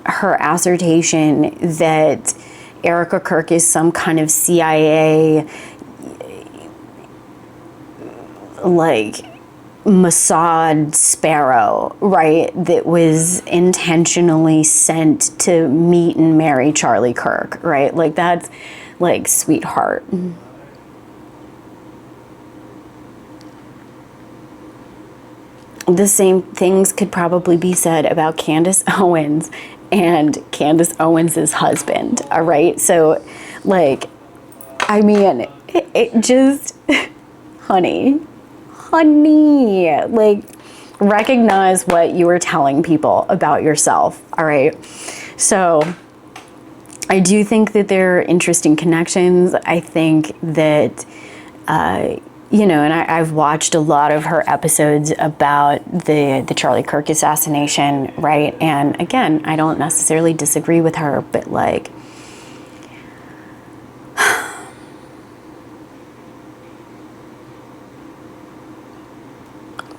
her assertion that Erika Kirk is some kind of CIA like Mossad sparrow, right, that was intentionally sent to meet and marry Charlie Kirk, right? Like, that's like, sweetheart. The same things could probably be said about Candace Owens and Candace Owens' husband, all right? So, like, I mean, it just, honey, like, recognize what you are telling people about yourself, all right? So, I do think that there are interesting connections. I think that, you know, and I've watched a lot of her episodes about the Charlie Kirk assassination, right? And again, I don't necessarily disagree with her, but like,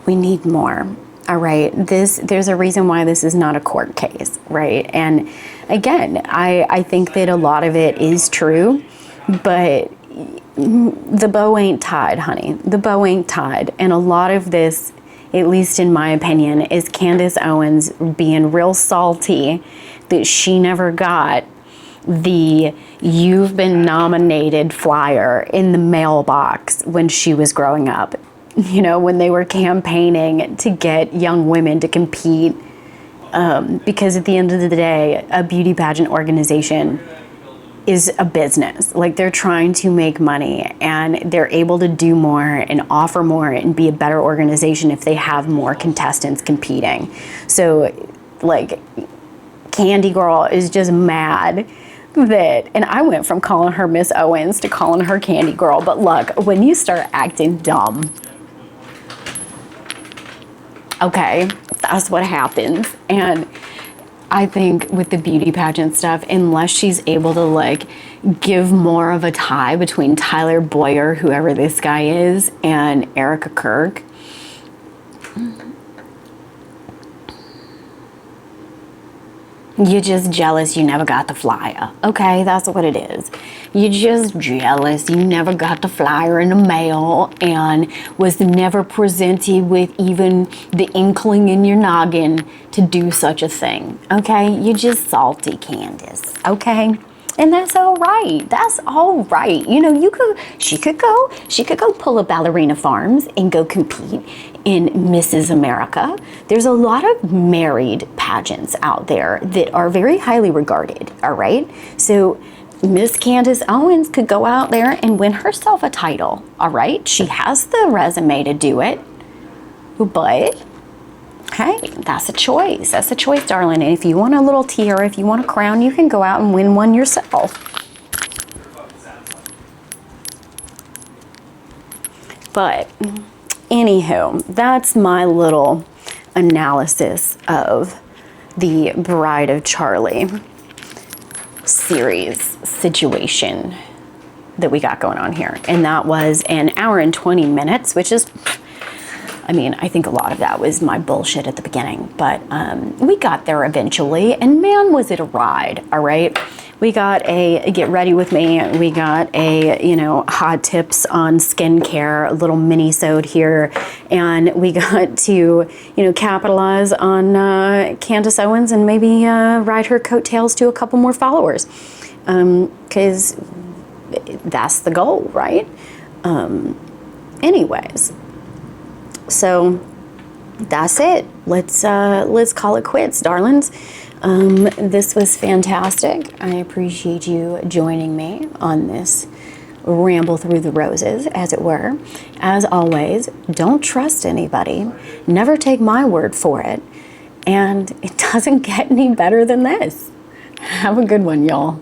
we need more. All right, there's a reason why this is not a court case, right? And again, I think that a lot of it is true, but the bow ain't tied, honey. The bow ain't tied. And a lot of this, at least in my opinion, is Candace Owens being real salty that she never got the "you've been nominated" flyer in the mailbox when she was growing up. You know, when they were campaigning to get young women to compete, because at the end of the day, a beauty pageant organization is a business. Like, they're trying to make money, and they're able to do more and offer more and be a better organization if they have more contestants competing. So, like, Candy Girl is just mad that, and I went from calling her Miss Owens to calling her Candy Girl, but look, when you start acting dumb, okay, that's what happens. And I think with the beauty pageant stuff, unless she's able to like give more of a tie between Tyler Boyer, whoever this guy is, and Erika Kirk, you're just jealous you never got the flyer. Okay, that's what it is. You're just jealous you never got the flyer in the mail and was never presented with even the inkling in your noggin to do such a thing. Okay, you're just salty, Candace. Okay, And that's all right. That's all right. You know, she could go pull a Ballerina Farms and go compete in Mrs. America. There's a lot of married pageants out there that are very highly regarded, all right? So Miss Candace Owens could go out there and win herself a title, all right? She has the resume to do it, but hey, that's a choice. That's a choice, darling. And if you want a little tiara, if you want a crown, you can go out and win one yourself. But anywho, that's my little analysis of the Bride of Charlie series situation that we got going on here. And that was an hour and 20 minutes, which is, I mean, I think a lot of that was my bullshit at the beginning, but we got there eventually, and man, was it a ride, all right? We got a get ready with me, we got a, you know, hot tips on skincare, a little mini-sode here, and we got to, you know, capitalize on Candace Owens and maybe ride her coattails to a couple more followers, because that's the goal, right? Anyways. So that's it. Let's call it quits, darlings. This was fantastic. I appreciate you joining me on this ramble through the roses, as it were. As always, don't trust anybody. Never take my word for it. And it doesn't get any better than this. Have a good one, y'all.